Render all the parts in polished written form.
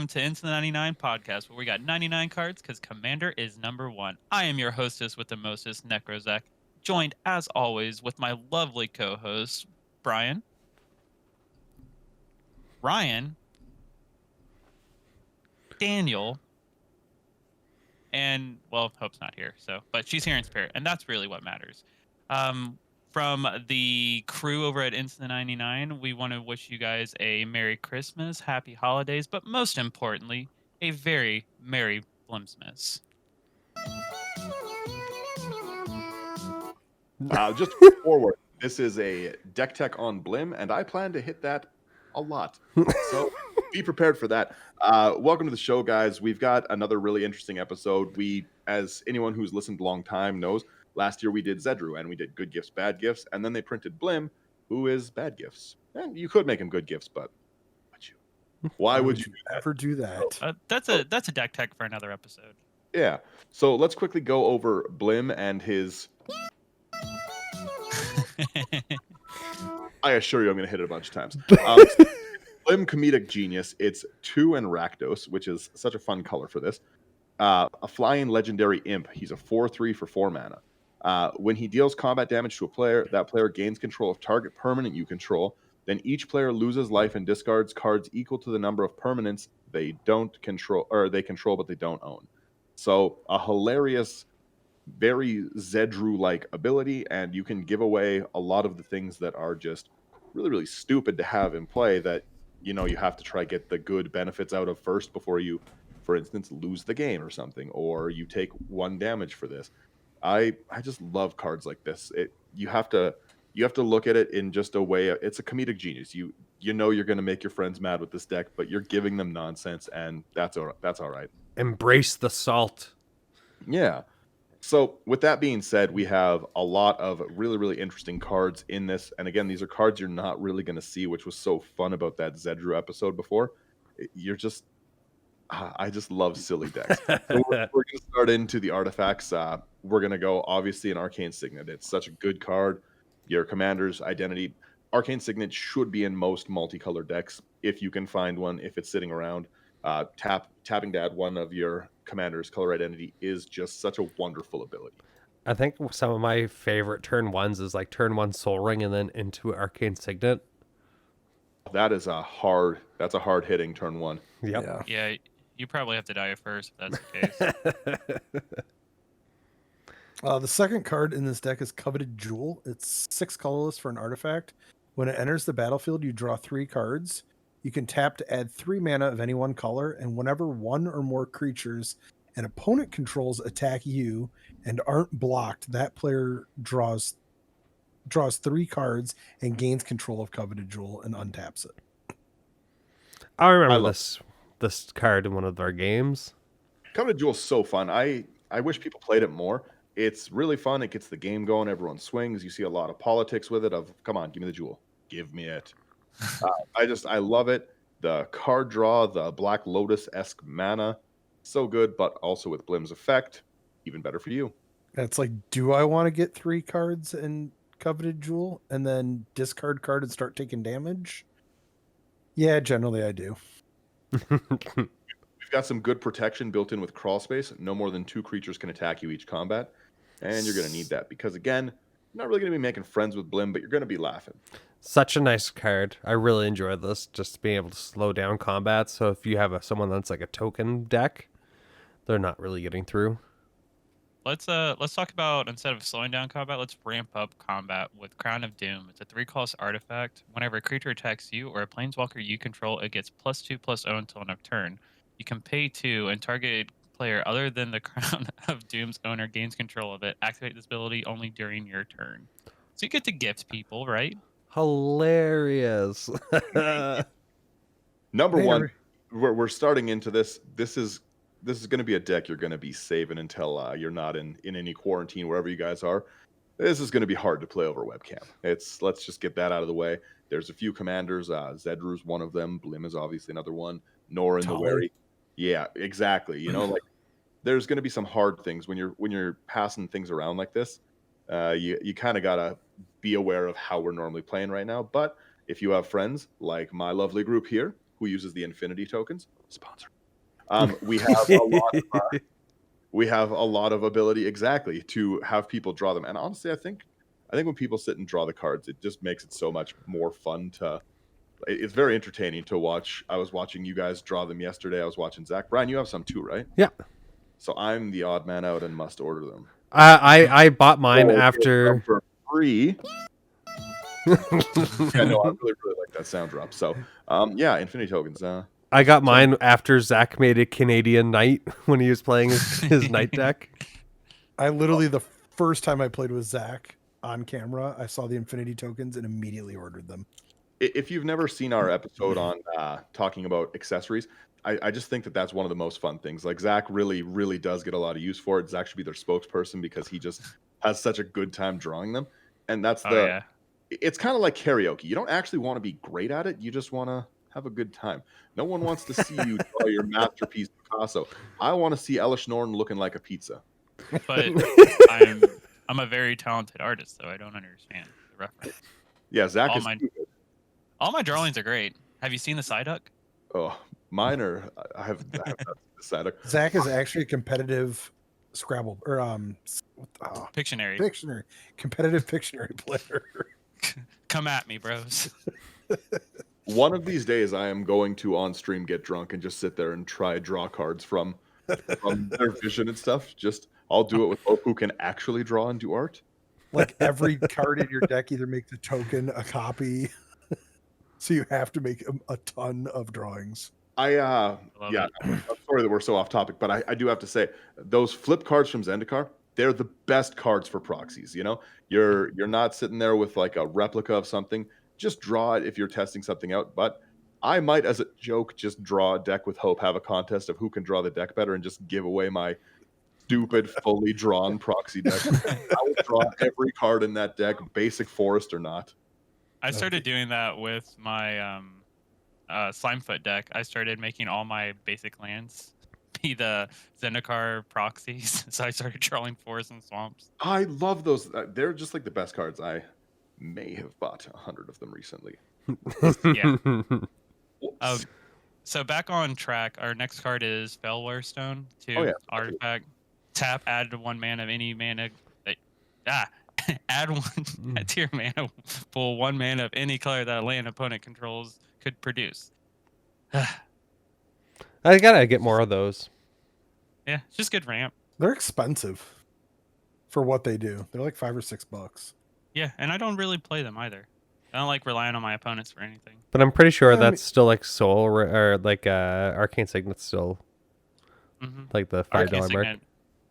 welcome to Into the 99 podcast, where we got 99 cards because Commander is number one. I am your hostess with the mostest, Necrozek, joined as always with my lovely co-host, Brian, Ryan, Daniel, and, well, Hope's not here, but she's here in spirit, and that's really what matters. From the crew over at Into the 99, we want to wish you guys a Merry Christmas, Happy Holidays, but most importantly, a very Merry Blimsmas. Just forward, this is a deck tech on Blim, and I plan to hit that a lot. So be prepared for that. Welcome to the show, guys. We've got another really interesting episode. As anyone who's listened a long time knows, last year we did Zedru, and we did good gifts, bad gifts, and then they printed Blim, who is bad gifts. And you could make him good gifts, but why would you ever do that? That's a deck tech for another episode. Yeah. So let's quickly go over Blim and his... I assure you I'm going to hit it a bunch of times. Blim Comedic Genius. It's 2 and Rakdos, which is such a fun color for this. A flying legendary imp. He's a 4/3 for 4 mana. When he deals combat damage to a player, that player gains control of target permanent you control. Then each player loses life and discards cards equal to the number of permanents they don't control, or they control but they don't own. So a hilarious, very Zedru-like ability, and you can give away a lot of the things that are just really, really stupid to have in play that, you have to try get the good benefits out of first before you, for instance, lose the game or something, or you take 1 damage for this. I just love cards like this. You have to look at it in just a way. It's a comedic genius. You know you're going to make your friends mad with this deck, but you're giving them nonsense, and that's all right. Embrace the salt. Yeah. So with that being said, we have a lot of really, really interesting cards in this. And again, these are cards you're not really going to see, which was so fun about that Zedru episode before. I just love silly decks. So we're going to start into the artifacts. We're going to go, obviously, an Arcane Signet. It's such a good card. Your commander's identity. Arcane Signet should be in most multicolored decks if you can find one, if it's sitting around. Tapping to add one of your commander's color identity is just such a wonderful ability. I think some of my favorite turn 1s is like turn 1 Soul Ring and then into Arcane Signet. That's a hard hitting turn 1. Yep. Yeah, you probably have to die first if that's the case. The second card in this deck is Coveted Jewel. It's 6 colorless for an artifact. When it enters the battlefield, you draw 3 cards. You can tap to add 3 mana of any one color, and whenever 1 or more creatures an opponent controls attack you and aren't blocked, that player draws 3 cards and gains control of Coveted Jewel and untaps it. I remember this card in one of our games. Coveted Jewel's so fun. I wish people played it more. It's really fun. It gets the game going. Everyone swings. You see a lot of politics with it of, come on, give me the jewel. Give me it. I love it. The card draw, the Black Lotus-esque mana, so good, but also with Blim's effect, even better for you. It's like, do I want to get 3 cards in Coveted Jewel and then discard card and start taking damage? Yeah, generally I do. We've got some good protection built in with crawl space. No more than 2 creatures can attack you each combat, and you're going to need that because, again, you're not really going to be making friends with Blim, but you're going to be laughing. Such a nice card. I really enjoy this, just being able to slow down combat. So if you have someone that's like a token deck, they're not really getting through. Let's talk about, instead of slowing down combat, let's ramp up combat with Crown of Doom. It's a 3-cost artifact. Whenever a creature attacks you or a planeswalker you control, it gets +2/+0 until end of turn. You can pay 2 and target player other than the Crown of Doom's owner gains control of it. Activate this ability only during your turn. So you get to gift people, right? Hilarious. Number one, we're starting into this. This is going to be a deck you're going to be saving until you're not in any quarantine, wherever you guys are. This is going to be hard to play over webcam. Let's just get that out of the way. There's a few commanders. Zedru's one of them. Blim is obviously another one. Nor in the Wary. Yeah, exactly. Like there's going to be some hard things when you're passing things around like this. You kind of gotta be aware of how we're normally playing right now. But if you have friends like my lovely group here, who uses the Infinity tokens. Sponsor. We have a lot of, we have a lot of ability exactly to have people draw them. And honestly, I think when people sit and draw the cards, it just makes it so much more fun to. It's very entertaining to watch. I was watching you guys draw them yesterday. I was watching Zach. Brian, you have some too, right? Yeah. So I'm the odd man out and must order them. I bought mine after for free. Yeah, no, I really like that sound drop. So, yeah, Infinity tokens. I got mine after Zach made a Canadian Knight when he was playing his Knight deck. I literally, the first time I played with Zach on camera, I saw the Infinity tokens and immediately ordered them. If you've never seen our episode on talking about accessories, I just think that that's one of the most fun things. Like Zach really, really does get a lot of use for it. Zach should be their spokesperson because he just has such a good time drawing them. And that's it's kind of like karaoke. You don't actually want to be great at it. You just want to have a good time. No one wants to see you draw your masterpiece Picasso. I want to see Elish Norton looking like a pizza. But I'm a very talented artist, so I don't understand the reference. Yeah, Zach all my drawings are great. Have you seen the Psyduck? Oh, mine are. I have not seen the Psyduck. Zach is actually a competitive Scrabble or Pictionary. Competitive Pictionary player. Come at me, bros. One of these days, I am going to on stream get drunk and just sit there and try draw cards from their vision and stuff. I'll do it with folk who can actually draw and do art. Like every card in your deck either makes a token, a copy. So you have to make a ton of drawings. I'm sorry that we're so off topic, but I do have to say those flip cards from Zendikar, they're the best cards for proxies. You know, you're not sitting there with like a replica of something. Just draw it if you're testing something out. But I might, as a joke, just draw a deck with hope, have a contest of who can draw the deck better, and just give away my stupid, fully drawn proxy deck. I will draw every card in that deck, basic forest or not. I started doing that with my Slimefoot deck. I started making all my basic lands be the Zendikar proxies. So I started drawing forests and swamps. I love those. They're just like the best cards. I may have bought 100 of them recently. Yeah. So back on track, our next card is Fellware Stone, 2 artifact. Tap, add to 1 mana of any mana. Add 1 to your mana pool, 1 mana of any color that a land opponent controls could produce. I gotta get more of those. Yeah, it's just good ramp. They're expensive for what they do. They're like $5 or $6. Yeah, and I don't really play them either. I don't like relying on my opponents for anything. But I'm pretty sure that's still like Soul or like Arcane Signet's still like the $5 mark.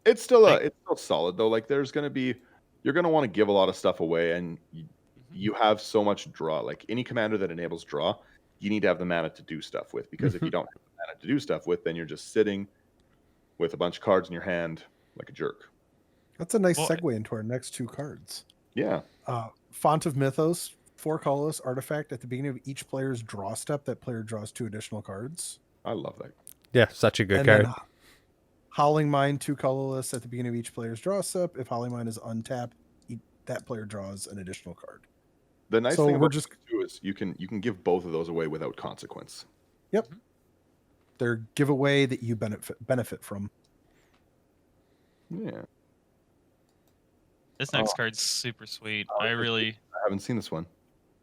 It's still it's still solid though. Like you're gonna want to give a lot of stuff away, and you have so much draw. Like any commander that enables draw, you need to have the mana to do stuff with. Because if you don't have the mana to do stuff with, then you're just sitting with a bunch of cards in your hand like a jerk. That's a nice segue into our next 2 cards. Yeah. Font of Mythos, 4 colorless artifact. At the beginning of each player's draw step, that player draws 2 additional cards. I love that. Yeah, such a good card. Howling Mine, 2 colorless. At the beginning of each player's draw step, if Howling Mine is untapped, that player draws an additional card. The nice thing about this too is you can give both of those away without consequence. Yep. They're giveaway that you benefit from. Yeah. This next card's super sweet. I haven't seen this one.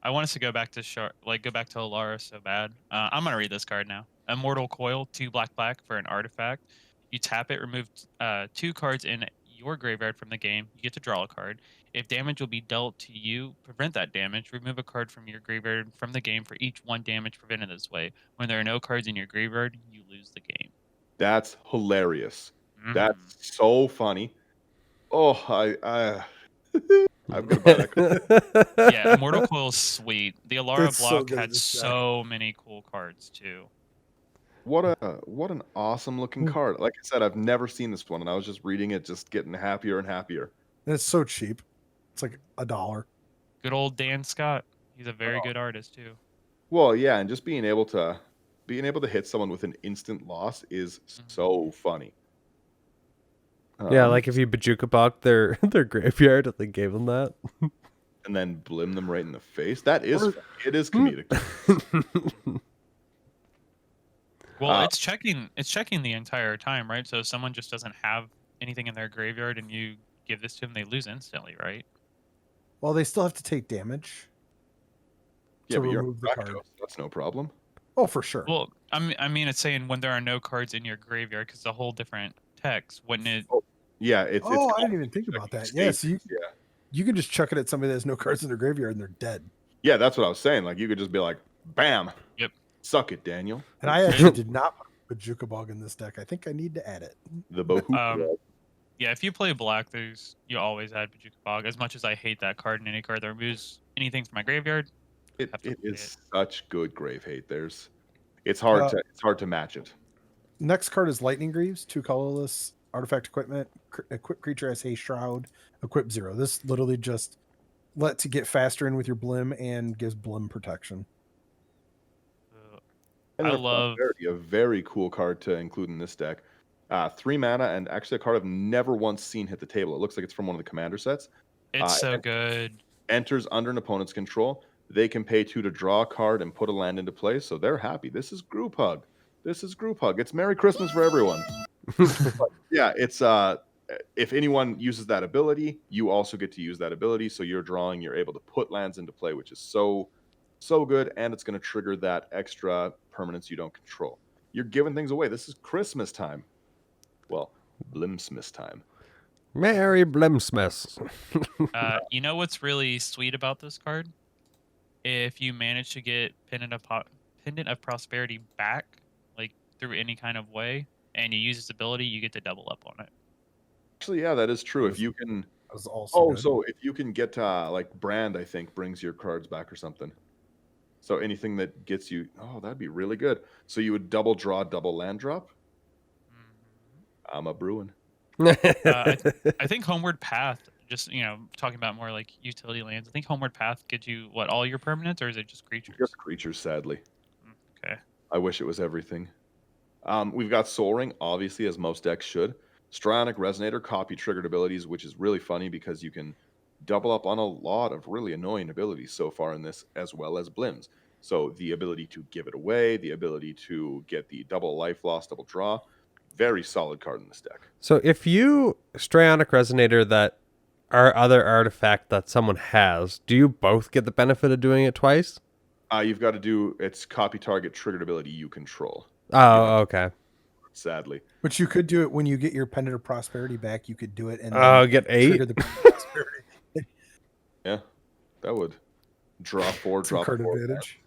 I want us to go back to Alara so bad. I'm gonna read this card now. Immortal Coil, 2 black for an artifact. You tap it, remove 2 cards in your graveyard from the game. You get to draw a card. If damage will be dealt to you, prevent that damage. Remove a card from your graveyard from the game for each 1 damage prevented this way. When there are no cards in your graveyard, you lose the game. That's hilarious. That's so funny. Oh, I'm gonna buy that card. Yeah, Immortal Coil is sweet. The Alara block had so many cool cards too. What an awesome looking card. Like I said, I've never seen this one, and I was just reading it, just getting happier and happier. And it's so cheap. It's like $1. Good old Dan Scott. He's a very good artist too. Well, yeah, and just being able to hit someone with an instant loss is so funny. Yeah, like if you Bajuka Bog their graveyard and they gave them that. And then Blim them right in the face. It is comedic. Well, it's checking the entire time, right? So if someone just doesn't have anything in their graveyard and you give this to them, they lose instantly, right? Well, they still have to take damage Yeah, to but you're remove the card. Rakdos. That's no problem. Oh, for sure. Well, I mean, it's saying when there are no cards in your graveyard, because it's a whole different text. Wouldn't it? Yeah, it's. Oh, I didn't even think about that. Yeah, so yeah. you can just chuck it at somebody that has no cards in their graveyard and they're dead. Yeah, that's what I was saying. Like you could just be like, bam. Yep. Suck it, Daniel. And I actually did not put Bajuka Bog in this deck. I think I need to add it. The Bohu. Yeah, if you play black, you always add Bajuka Bog. As much as I hate that card and any card that removes anything from my graveyard, It is such good grave hate. It's hard to match it. Next card is Lightning Greaves, 2 colorless, artifact equipment, equip creature has Haste Shroud, equip 0. This literally just lets you get faster in with your Blim and gives Blim protection. And I love a very cool card to include in this deck. 3 mana and actually a card I've never once seen hit the table. It looks like it's from one of the commander sets. It's so good. Enters under an opponent's control. They can pay 2 to draw a card and put a land into play, so they're happy. This is Group Hug. It's Merry Christmas for everyone. Yeah, it's if anyone uses that ability, you also get to use that ability. So you're able to put lands into play, which is so good, and it's going to trigger that extra permanence you don't control. You're giving things away. This is Christmas time. Well, Blimsmas time. Merry Blimsmas. You know what's really sweet about this card? If you manage to get Pendant of Prosperity back, like through any kind of way, and you use its ability, you get to double up on it. Actually, yeah, that is true. If you can, that was also so if you can get like Brand, I think brings your cards back or something. So anything that gets you, that'd be really good. So you would double draw, double land drop. Mm-hmm. I'm a Bruin. I think Homeward Path, just talking about more like utility lands. I think Homeward Path gives you all your permanents, or is it just creatures? Just creatures, sadly. Okay. I wish it was everything. We've got Soul Ring, obviously, as most decks should. Strionic Resonator, copy triggered abilities, which is really funny because you can double up on a lot of really annoying abilities so far in this, as well as Blims. So the ability to give it away, the ability to get the double life loss, double draw, very solid card in this deck. So if you Strionic Resonator that our other artifact that someone has, do you both get the benefit of doing it twice? You've got to do its copy target triggered ability you control. Oh, okay. Sadly. But you could do it when you get your Pendant of Prosperity back. You could do it and get 8? trigger the Pendant of Prosperity. Yeah, that would draw 4, draw card 4. Advantage.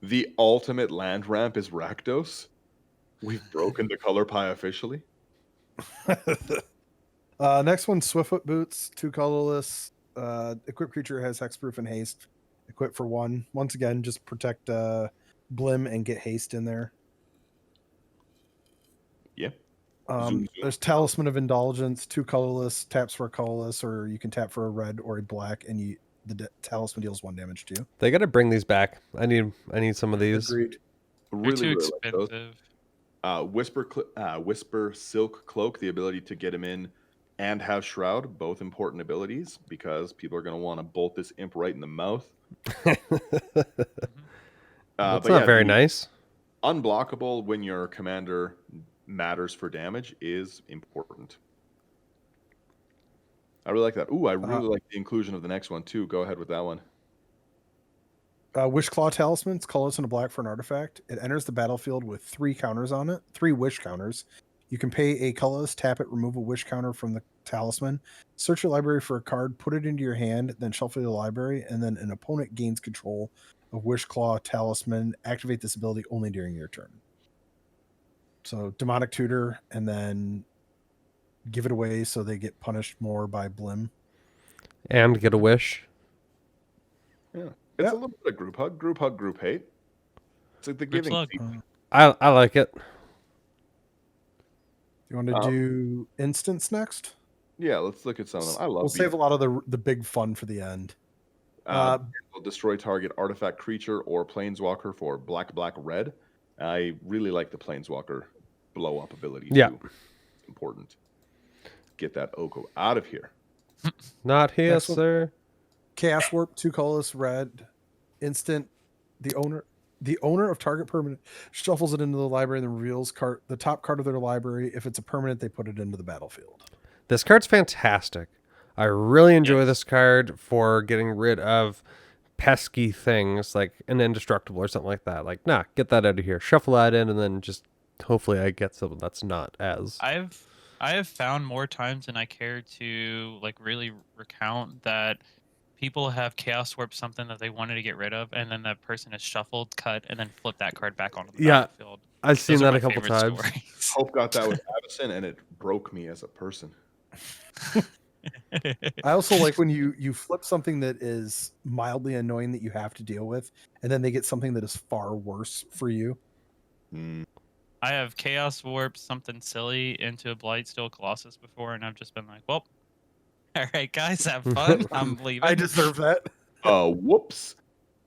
The ultimate land ramp is Rakdos. We've broken the color pie officially. Next one, Swiftfoot Boots, 2 colorless. Equip creature has Hexproof and Haste. Equip for 1. Once again, just protect Blim and get Haste in there. Yeah. There's Talisman of Indulgence, 2 colorless, taps for a colorless, or you can tap for a red or a black, and the talisman deals 1 damage to you. They got to bring these back. I need some of these. Agreed. They're too expensive. Whisper Silk Cloak, the ability to get him in and have Shroud, both important abilities because people are going to want to bolt this imp right in the mouth. That's not very nice. Unblockable when your commander matters for damage is important. I really like that. Ooh, I really like the inclusion of the next one too. Go ahead with that one. Wishclaw Talisman. It's colorless and a black for an artifact. It enters the battlefield with 3 counters on it. 3 wish counters. You can pay a colorless, tap it, remove a wish counter from the talisman. Search your library for a card, put it into your hand, then shuffle your library, and then an opponent gains control of Wishclaw Talisman. Activate this ability only during your turn. So Demonic Tutor, and then give it away so they get punished more by Blim. And get a wish. Yeah. It's a little bit of group hug, group hate. It's like the giving. I like it. You want to do instants next? Yeah, let's look at some of them. We'll save a lot of the big fun for the end. Will destroy target artifact, creature, or planeswalker for black, red. I really like the planeswalker blow up ability. Yeah. Too. It's important. Get that Oko out of here. Not here, sir. Chaos Warp, 2 colorless, red. Instant. The The owner of target permanent shuffles it into the library and then reveals the top card of their library. If it's a permanent, they put it into the battlefield. This card's fantastic. I really enjoy Yes. this card for getting rid of pesky things like an indestructible or something like that. Like, nah, get that out of here. Shuffle that in, and then just hopefully I get something that's not as. I have found more times than I care to like really recount that people have chaos warped something that they wanted to get rid of, and then that person is shuffled, cut, and then flip that card back onto the Yeah, battlefield. I've seen Those are that my a couple favorite times. stories. Hope got that with Avison, and it broke me as a person. I also like when you flip something that is mildly annoying that you have to deal with, and then they get something that is far worse for you. Mm. I have chaos warped something silly into a Blightsteel Colossus before, and I've just been like, well, all right, guys, have fun. I'm leaving. I deserve that. Whoops.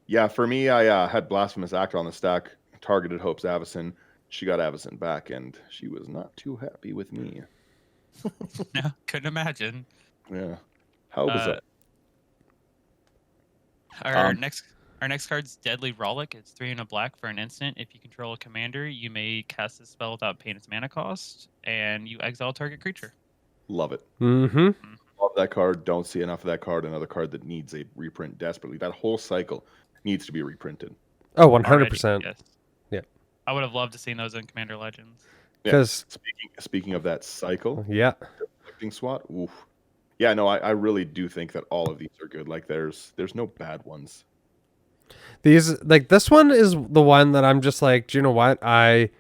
Yeah, for me, I had Blasphemous Act on the stack, targeted Hope's Avison. She got Avison back, and she was not too happy with me. No, couldn't imagine. Yeah. How bizarre. Our next card's Deadly Rollick. It's 3 and a black for an instant. If you control a commander, you may cast this spell without paying its mana cost, and you exile target creature. Love it. Mm-hmm. Love that card. Don't see enough of that card. Another card that needs a reprint desperately. That whole cycle needs to be reprinted. Oh, 100%. Already, yes. Yeah. I would have loved to seen those in Commander Legends. Because speaking of that cycle, yeah, deflecting SWAT. Oof. Yeah, no, I really do think that all of these are good. Like there's no bad ones. these like this one is the one that I'm just like, do you know what? I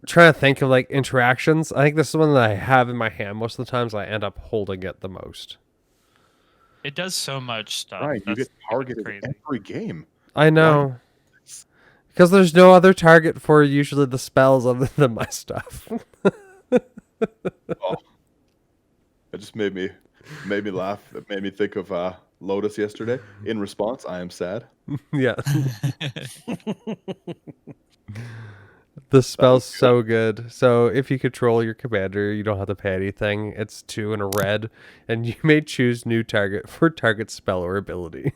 trying to think of like interactions. I think this is one that I have in my hand most of the times. I end up holding it the most. It does so much stuff. Right, you That's get targeted crazy. every game. I know. Because there's no other target for usually the spells other than my stuff. Oh, it just made me laugh. It made me think of Lotus yesterday. In response, I am sad. Yeah. The spell's so good. So if you control your commander, you don't have to pay anything. It's 2 and a red, and you may choose new target for target spell or ability.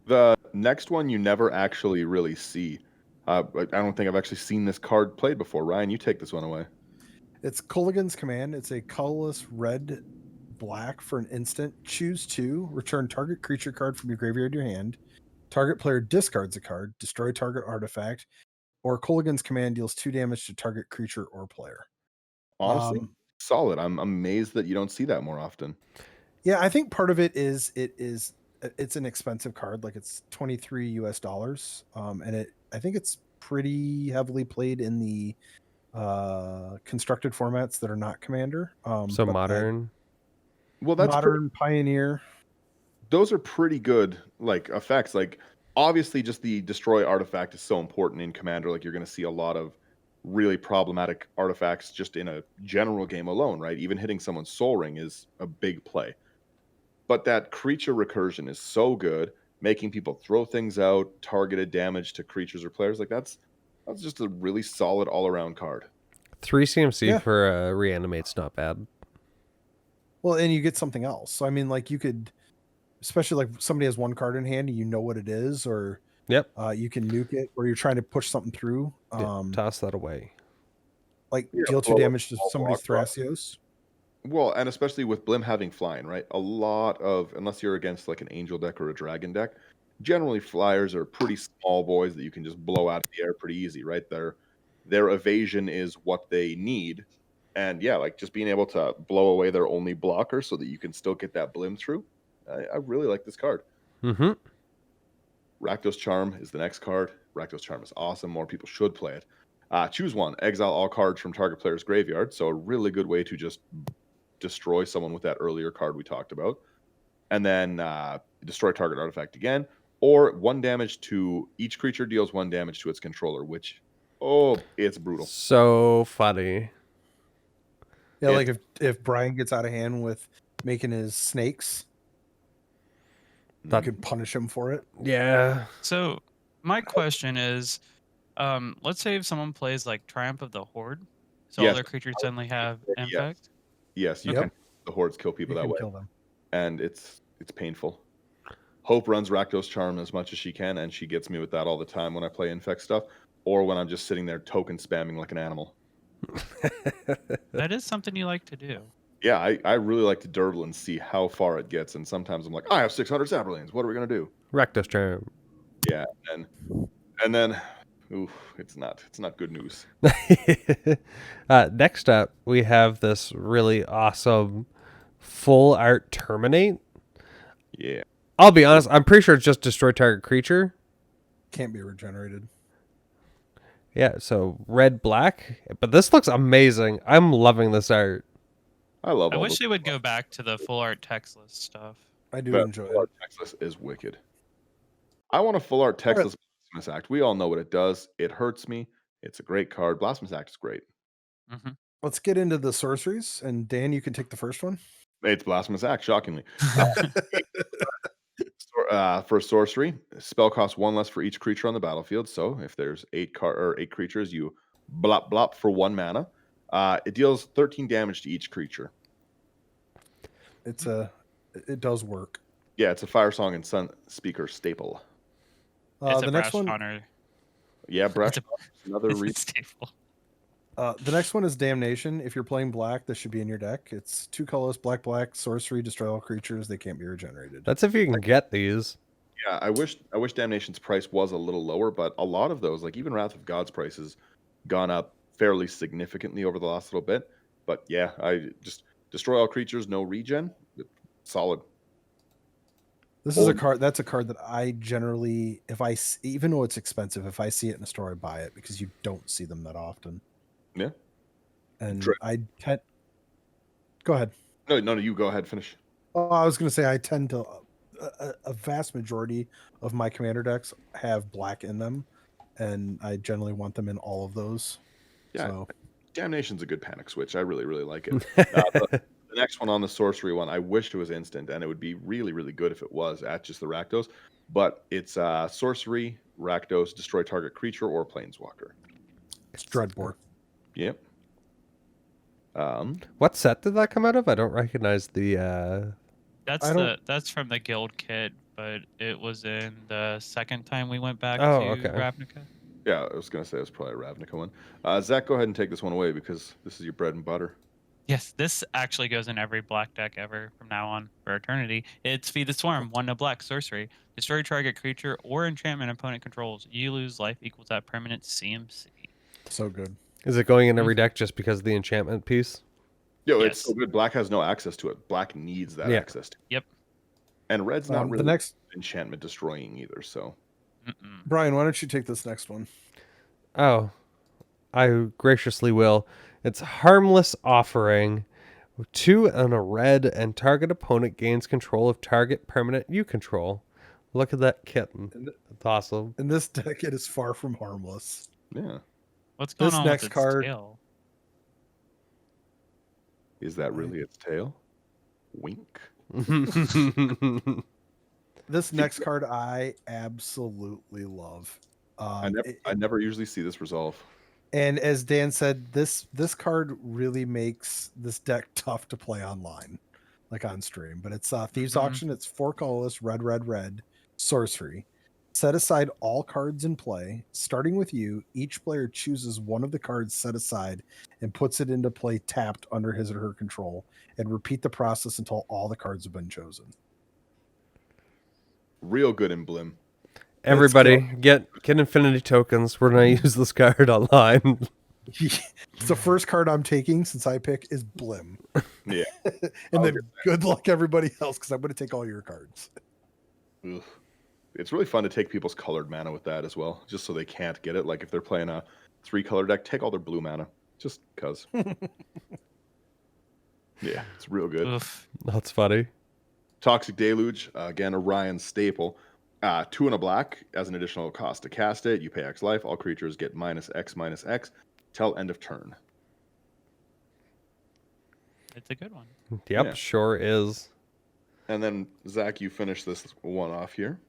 The next one you never actually really see. I don't think I've actually seen this card played before. Ryan, you take this one away. It's Kulligan's Command. It's a colorless red black for an instant. Choose 2. Return target creature card from your graveyard to your hand. Target player discards a card. Destroy target artifact. Or Kulligan's Command deals 2 damage to target creature or player. Honestly, solid. I'm amazed that you don't see that more often. Yeah, I think part of it is it's an expensive card. Like it's $23 and I think it's pretty heavily played in the constructed formats that are not Commander. So modern. Well, that's Modern, Pioneer. Those are pretty good like effects. Like obviously just the destroy artifact is so important in Commander. Like you're going to see a lot of really problematic artifacts just in a general game alone, right? Even hitting someone's Soul Ring is a big play. But that creature recursion is so good, making people throw things out, targeted damage to creatures or players. Like that's just a really solid all-around card. 3 CMC for reanimate's not bad. Well, and you get something else. So I mean, like you could, especially like somebody has 1 card in hand and you know what it is, or Yep. You can nuke it, or you're trying to push something through. Toss that away. Like deal 2 damage to somebody's Thrasios. Well, and especially with Blim having flying, right? A lot of, unless you're against like an angel deck or a dragon deck, generally flyers are pretty small boys that you can just blow out of the air pretty easy, right? Their evasion is what they need. And yeah, like just being able to blow away their only blocker so that you can still get that Blim through. I really like this card. Mm-hmm. Rakdos Charm is the next card. Rakdos Charm is awesome. More people should play it. Choose 1. Exile all cards from target player's graveyard. So a really good way to just destroy someone with that earlier card we talked about. And then destroy target artifact again. Or 1 damage to each creature deals 1 damage to its controller, which, it's brutal. So funny. Yeah, like if Brian gets out of hand with making his snakes, you could punish him for it. Yeah. So my question is, let's say if someone plays like Triumph of the Horde, so all their creatures suddenly have impact. Yes, you can. The hordes kill people You that can way, kill them. and it's painful. Hope runs Rakdos Charm as much as she can, and she gets me with that all the time when I play Infect stuff, or when I'm just sitting there token spamming like an animal. That is something you like to do. Yeah, I really like to dirtle and see how far it gets, and sometimes I'm like, I have 600 Saberlanes. What are we gonna do? Rectus charm. Yeah, and then, oof, it's not good news. Next up, we have this really awesome full art terminate. Yeah, I'll be honest, I'm pretty sure it's just destroy target creature. Can't be regenerated. Yeah, so red black, but this looks amazing. I'm loving this art. I love. I all wish those they would go back to the full art textless stuff. I do but enjoy full it. art Texas is wicked. I want a full art All right. Texas Blasphemous Act. We all know what it does. It hurts me. It's a great card. Blasphemous Act is great. Hmm. Let's get into the sorceries, and Dan, you can take the first one. It's Blasphemous Act, shockingly. For sorcery, spell costs 1 less for each creature on the battlefield. So if there's 8 creatures, you blop blop for 1 mana. It deals 13 damage to each creature. It does work. Yeah, it's a Fire Song and Sun Speaker staple. It's The a next brash one, honor. Yeah, Brush. It's Another It's a reason. staple. the next one is Damnation. If you're playing black, this should be in your deck. It's 2 colors, black, black, sorcery, destroy all creatures. They can't be regenerated. That's if you can get these. Yeah, I wish Damnation's price was a little lower, but a lot of those, like even Wrath of God's price, has gone up fairly significantly over the last little bit. But yeah, I just destroy all creatures, no regen. Solid. This is a card. That's a card that I generally, even though it's expensive, if I see it in a store, I buy it because you don't see them that often. Yeah. And Dre- I tend. Go ahead. No, you go ahead, finish. Oh, I was going to say I tend to. A vast majority of my commander decks have black in them, and I generally want them in all of those. Yeah, So. Damnation's a good panic switch. I really, really like it. The next one on the sorcery one, I wished it was instant, and it would be really, really good if it was at just the Rakdos. But it's sorcery, Rakdos, destroy target creature or planeswalker. It's Dreadbore. Yep. What set did that come out of? I don't recognize the. That's from the guild kit, but it was in the second time we went back Oh, to okay. Ravnica. Yeah, I was going to say it was probably a Ravnica one. Zach, go ahead and take this one away because this is your bread and butter. Yes, this actually goes in every black deck ever from now on for eternity. It's Feed the Swarm, 1 no black, sorcery. Destroy target creature or enchantment opponent controls. You lose life equals that permanent CMC. So good. Is it going in every deck just because of the enchantment piece? Yo, Yes. it's so good. Black has no access to it. Black needs that Yeah. access to it. Yep. And red's not really The next, enchantment destroying either, so. Mm-mm. Brian, why don't you take this next one? Oh, I graciously will. It's Harmless Offering. 2 and a red, and target opponent gains control of target permanent you control. Look at that kitten. That's awesome. In this deck, it is far from harmless. Yeah. What's going This on next with its card- tail? Is that really its tail? Wink. This next card I absolutely love. I never usually see this resolve. And as Dan said, this card really makes this deck tough to play online, like on stream. But it's Thieves Auction. It's 4 colorless, red, sorcery. Set aside all cards in play. Starting with you, each player chooses one of the cards set aside and puts it into play tapped under his or her control, and repeat the process until all the cards have been chosen. Real good in Blim. Everybody, get infinity tokens. We're gonna use this card online. It's the first card I'm taking since I pick is Blim. Yeah. And then good luck everybody else, because I'm going to take all your cards. Ugh. It's really fun to take people's colored mana with that as well, just so they can't get it. Like if they're playing a 3-color deck, take all their blue mana, just cause. Yeah, it's real good. Oof. That's funny. Toxic Deluge, again, a Ryan staple. 2 and a black as an additional cost to cast it. You pay X life. All creatures get -X till end of turn. It's a good one. Yep, Yeah. sure is. And then, Zach, you finish this one off here.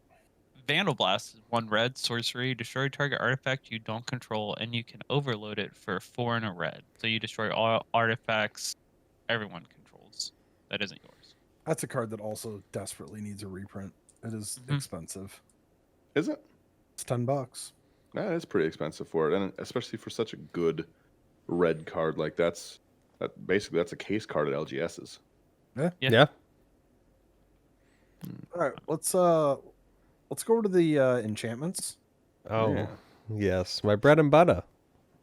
Vandal Blast is 1 red, sorcery. Destroy target artifact you don't control, and you can overload it for 4 and a red. So you destroy all artifacts everyone controls that isn't yours. That's a card that also desperately needs a reprint. It is Mhm. expensive. Is it? It's $10. Yeah, it's pretty expensive for it, and especially for such a good red card. Like basically that's a case card at LGS's. Yeah. Yeah. All right, let's go over to the enchantments. Oh, Yeah. yes. My bread and butter.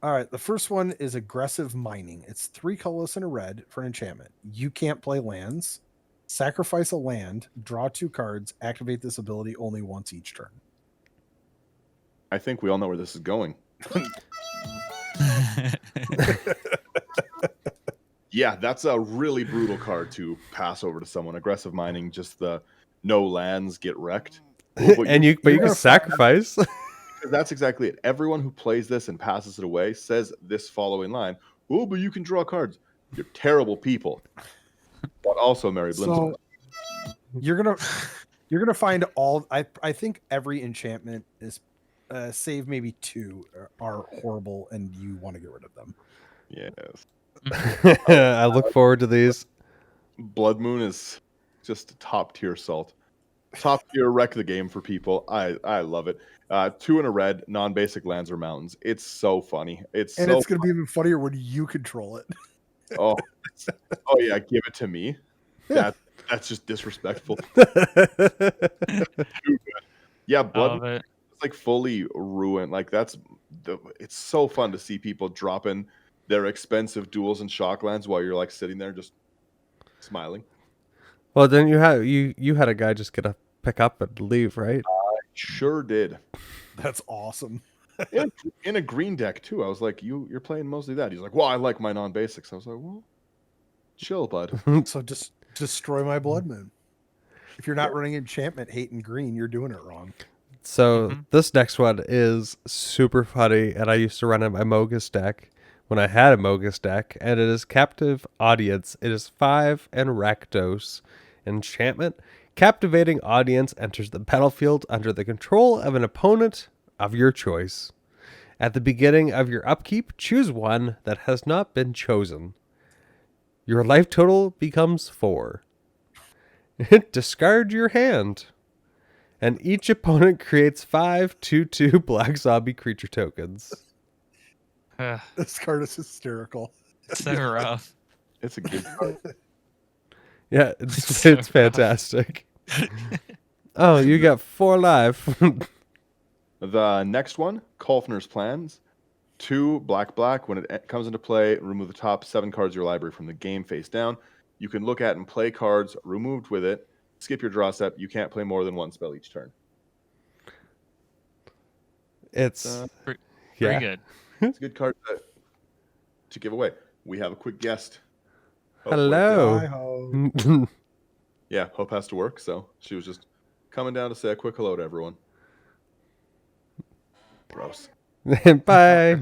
All right, the first one is aggressive mining. It's 3 colorless and a red for an enchantment. You can't play lands. Sacrifice a land, draw 2 cards, activate this ability only once each turn. I think we all know where this is going. Yeah, that's a really brutal card to pass over to someone. Aggressive mining, just the no lands get wrecked. Oh, but And you you're can gonna sacrifice. that's exactly it. Everyone who plays this and passes it away says this following line: "Oh, but you can draw cards. You're terrible people." But also, Mary Blimsmas. So you're gonna find all. I think every enchantment is, save maybe 2 are horrible, and you want to get rid of them. Yes, I look forward to these. Blood Moon is just top tier salt. Top tier wreck the game for people. I love it. 2 in a red, non-basic lands or mountains. It's so funny. It's And so it's gonna be even funnier when you control it. oh yeah, give it to me. That's just disrespectful. Yeah, I Blood love it. It's like fully ruined. Like it's so fun to see people dropping their expensive duels and shocklands while you're like sitting there just smiling. Well, then you had a guy just get a pick up and leave, right? Sure did. That's awesome. In a green deck too. I was like, you're playing mostly that. He's like, well, I like my non-basics. I was like, well, chill, bud. So just destroy my Blood Moon. If you're not running enchantment, hate and green, you're doing it wrong. So Mhm. this next one is super funny, and I used to run in my Mogus deck when I had a Mogus deck, and it is Captive Audience. It is 5 and Rakdos enchantment. Captivating Audience enters the battlefield under the control of an opponent of your choice. At the beginning of your upkeep, choose one that has not been chosen. Your life total becomes 4. Discard your hand. And each opponent creates 5 2/2 black zombie creature tokens. This card is hysterical. So rough. It's a good card. Yeah, It's it's so it's fantastic. Oh, you got 4 life. The next one, Kolfner's Plans. 2 black. When it comes into play, remove the top 7 cards of your library from the game face down. You can look at and play cards removed with it. Skip your draw step. You can't play more than 1 spell each turn. It's Pretty yeah. good. It's a good card to give away. We have a quick guest. Hope Hello. Hi-ho. Yeah, Hope has to work, so she was just coming down to say a quick hello to everyone. Gross. Bye.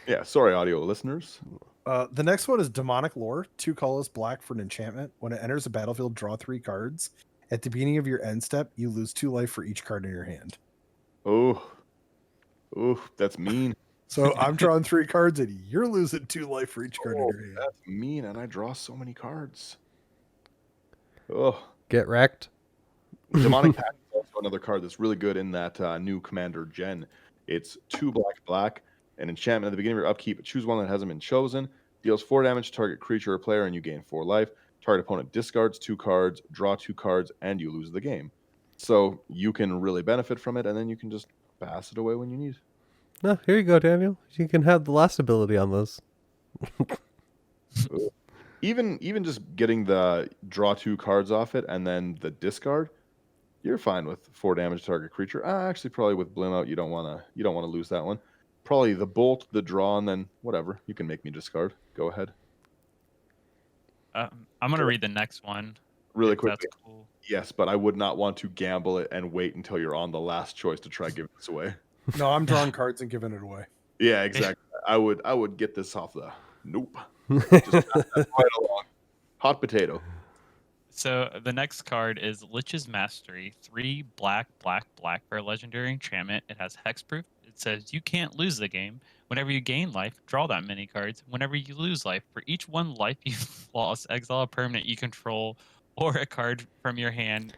Yeah, sorry, audio listeners. The next one is Demonic Lore. 2 colorless black for an enchantment. When it enters the battlefield, draw 3 cards. At the beginning of your end step, you lose 2 life for each card in your hand. Oh, that's mean. So I'm drawing 3 cards, and you're losing 2 life for each card in your hand. That's mean, and I draw so many cards. Oh, Get wrecked. Demonic Pact is also another card that's really good in that new Commander Gen. It's 2 black, an enchantment at the beginning of your upkeep. Choose one that hasn't been chosen. Deals 4 damage to target creature or player, and you gain 4 life. Target opponent discards 2 cards, draw 2 cards, and you lose the game. So you can really benefit from it, and then you can just pass it away when you need. No, here you go, Daniel. You can have the last ability on this. Even just getting the draw 2 cards off it and then the discard, you're fine with 4 damage to target creature. Actually, probably with Blim out, you don't want to lose that one. Probably the bolt, the draw, and then whatever. You can make me discard. Go ahead. I'm gonna read the next one. Really if quickly. That's cool. Yes, but I would not want to gamble it and wait until you're on the last choice to try giving this away. No, I'm drawing cards and giving it away. Yeah, exactly. I would get this off the nope. Just pass that right along. Hot potato. So the next card is Lich's Mastery. 3 black for a legendary enchantment. It has hexproof. It says you can't lose the game. Whenever you gain life, draw that many cards. Whenever you lose life, for each 1 life you've lost, exile a permanent you control or a card from your hand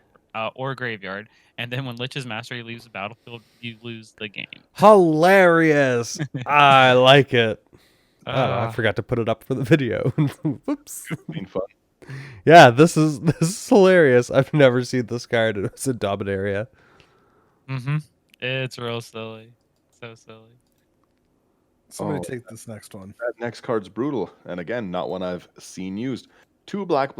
or graveyard. And then when Lich's Mastery leaves the battlefield, you lose the game. Hilarious. I like it. Oh, I Uh, forgot to put it up for the video. Whoops. Being fun. Yeah, this is hilarious. I've never seen this card. It was in Dominaria. It's real silly. So silly. Somebody Oh. take this next one. That next card's brutal, and again, not one I've seen used. 2 black.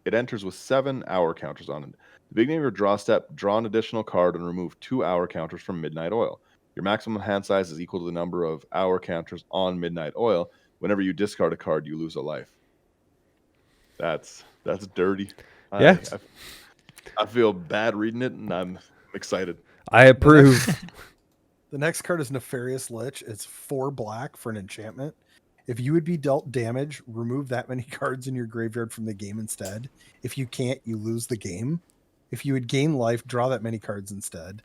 It enters with 7 hour counters on it. At the beginning of your draw step, draw an additional card and remove 2 hour counters from Midnight Oil. Your maximum hand size is equal to the number of hour counters on Midnight Oil. Whenever you discard a card, you lose a life. That's dirty. Yeah. I feel bad reading it, and I'm excited. I approve. The next card is Nefarious Lich. It's 4 black for an enchantment. If you would be dealt damage, remove that many cards in your graveyard from the game instead. If you can't, you lose the game. If you would gain life, draw that many cards instead.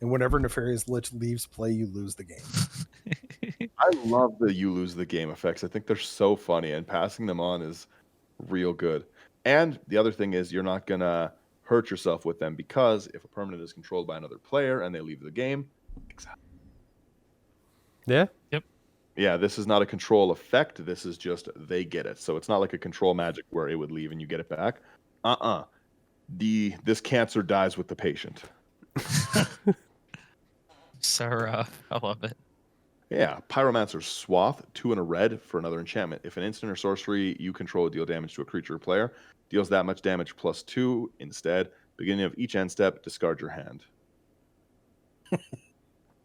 And whenever Nefarious Lich leaves play, you lose the game. I love the you lose the game effects. I think they're so funny, and passing them on is real good. And the other thing is you're not going to hurt yourself with them, because if a permanent is controlled by another player and they leave the game, Yeah. yeah, this is not a control effect. This is just they get it. So it's not like a control magic where it would leave and you get it back. This cancer dies with the patient. So rough. I love it. Yeah, Pyromancer's Swath, 2 and a red for another enchantment. If an instant or sorcery you control deal damage to a creature or player, deals that much damage plus 2 instead. Beginning of each end step, discard your hand.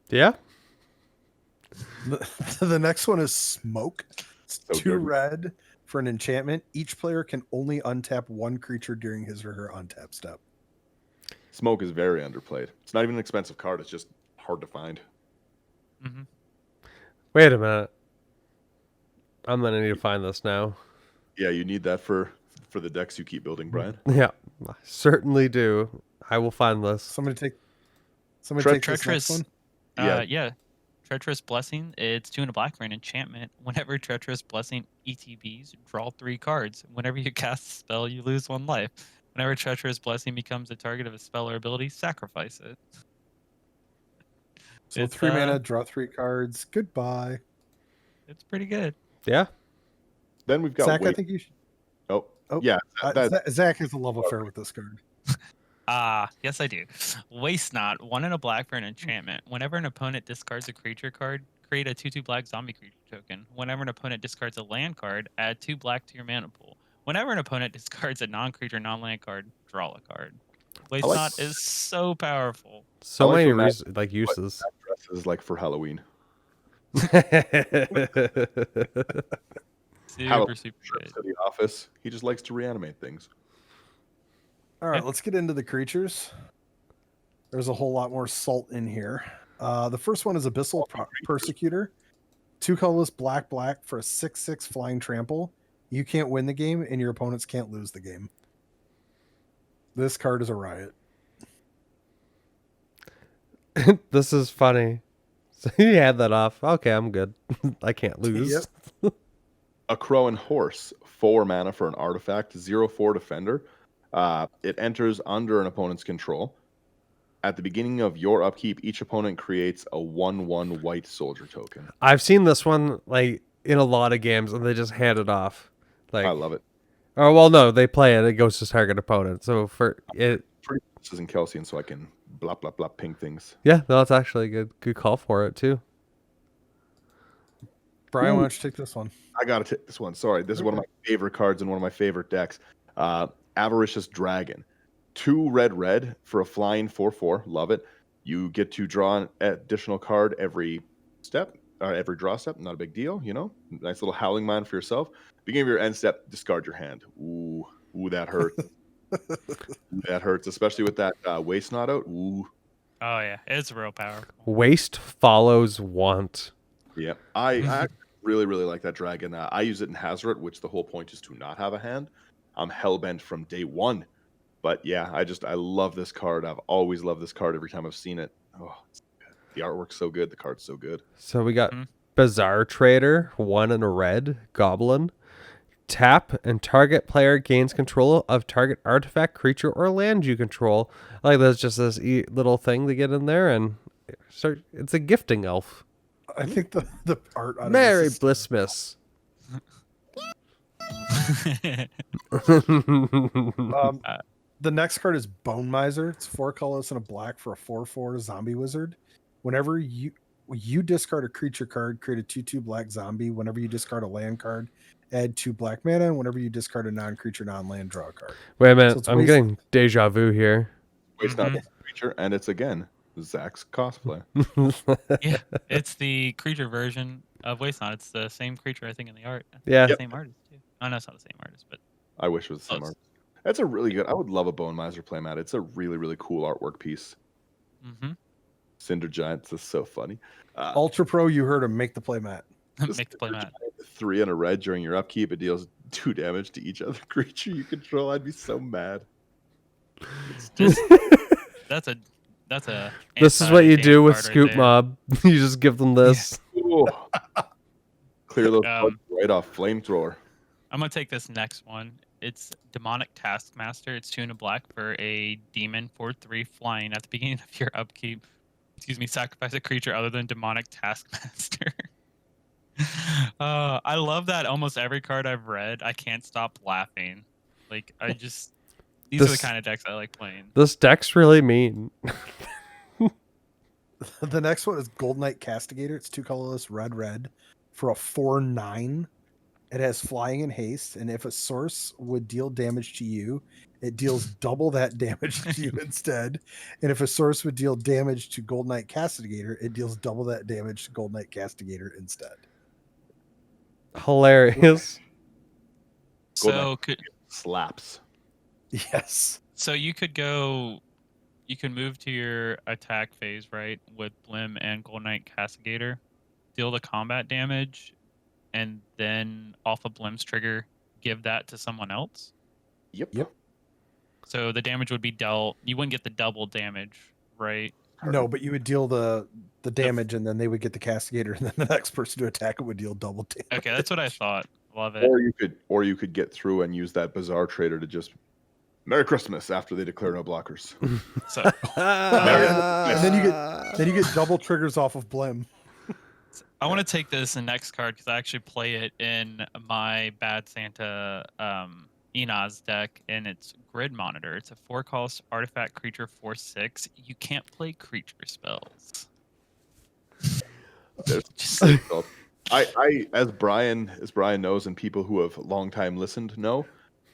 Yeah. The next one is Smoke. It's So 2 dirty. red for an enchantment. Each player can only untap 1 creature during his or her untap step. Smoke is very underplayed. It's not even an expensive card. It's just hard to find. Wait a minute. I'm gonna need to find this now. Yeah, you need that for the decks you keep building, Brian. Yeah, I certainly do. I will find this. Somebody take this Treacherous. next one. Yeah. Treacherous Blessing. It's 2 and a black for an enchantment. Whenever Treacherous Blessing ETBs, draw 3 cards. Whenever you cast a spell, you lose 1 life. Whenever Treacherous Blessing becomes the target of a spell or ability, sacrifice it. So It's, 3 mana, draw 3 cards. Goodbye. It's pretty good. Yeah. Then we've got Zach, I Wait. think you should. Oh, Oh, yeah. Zach has a love affair with this card. Yes, I do. Waste Not, 1 and a black for an enchantment. Whenever an opponent discards a creature card, create a 2/2 black zombie creature token. Whenever an opponent discards a land card, add 2 black to your mana pool. Whenever an opponent discards a non-creature, non-land card, draw a card. Waste like- Not is so powerful. So I like many when that- uses. That dress is like for Halloween. Super, super Trips good. to the office. He just likes to reanimate things. All right, let's get into the creatures. There's a whole lot more salt in here. The first one is Abyssal Persecutor. 2 colorless black for a 6/6 flying trample. You can't win the game, and your opponents can't lose the game. This card is a riot. This is funny. So you had that off. Okay, I'm good. I can't lose. Yep. A Crow and Horse, 4 mana for an artifact, 0/4 defender. It enters under an opponent's control. At the beginning of your upkeep, each opponent creates a 1/1 white soldier token. I've seen this one like in a lot of games, and they just hand it off. Like, I love it. oh well, no, they play it. It goes to target opponent. So for it, This is in Kelsey, so I can blah blah blah ping things. yeah, no, it's actually a good call for it too. Brian, Ooh. why don't you take this one? I gotta take this one. Sorry, this is one of my favorite cards and one of my favorite decks. Avaricious Dragon, 2 red for a flying 4/4. Love it. You get to draw an additional card every step, or every draw step. Not a big deal, you know. Nice little Howling Mine for yourself. Beginning of your end step, discard your hand. Ooh, that hurts. That hurts, especially with that Waste Not out. Ooh, Oh, yeah. It's real powerful. Waste follows want. yeah. I actually really like that dragon. I use it in Hazoret, which the whole point is to not have a hand. I'm hellbent from day one. But yeah, I love this card. I've always loved this card every time I've seen it. Oh, it's so good. The artwork's so good. The card's so good. So we got Mhm. Bizarre Trader, 1 and a red goblin. tap and target player gains control of target artifact, creature, or land you control. Like there's just this little thing to get in there, and start. It's a gifting elf. I think the art on Merry this is Blimsmas. the next card is Bone Miser. It's 4 colors and a black for a 4/4 zombie wizard. Whenever you discard a creature card, create a 2/2 black zombie. Whenever you discard a land card, add 2 black mana. And whenever you discard a non-creature, non-land, draw a card. Wait a minute. So it's I'm getting deja vu here. Waste not a creature, and it's again Zach's cosplay. Yeah, it's the creature version of Waste Not. It's the same creature, I think, in the art. Yeah. The same artist, too. Oh, no, it's not the same artist, but I wish it was the same Close. art. That's a really good. I would love a Bone Miser playmat. It's a really, really cool artwork piece. Cinder Giants is so funny. Ultra Pro, you heard him make the playmat. make the play mat. 3 and a red during your upkeep. It deals 2 damage to each other creature you control. I'd be so mad. That's a This is what you do with card right Scoop there. Mob. You just give them this. Ooh. Clear those Um, bugs right off. Flamethrower. I'm gonna take this next one. It's Demonic Taskmaster. It's 2 and a black for a demon 4/3 flying. At the beginning of your upkeep, sacrifice a creature other than Demonic Taskmaster. I love that almost every card I've read, I can't stop laughing. Like these are the This- kind of decks I like playing. This deck's really mean. The next one is Gold Knight Castigator. It's 2 colorless, red for a 4/9. It has flying and haste, and if a source would deal damage to you, it deals double that damage to you instead. And if a source would deal damage to Gold Knight Castigator, it deals double that damage to Gold Knight Castigator instead. Hilarious. Gold So Knight. Slaps. Yes. So you can move to your attack phase, right, with Blim and Gold Knight Castigator, deal the combat damage, and then off of Blim's trigger, give that to someone else. Yep. So the damage would be dealt. You wouldn't get the double damage, right? No, but you would deal the damage, and then they would get the Castigator, and then the next person to attack it would deal double damage. Okay, that's what I thought. Love it. Or you could get through and use that Bazaar Trader to just Merry Christmas after they declare no blockers. So And then you get double triggers off of Blim. I want to take this next card because I actually play it in my Bad Santa Enaz deck, and it's Grid Monitor. It's a 4-cost artifact creature 4/6. You can't play creature spells. There's Just I as Brian knows, and people who have long time listened know,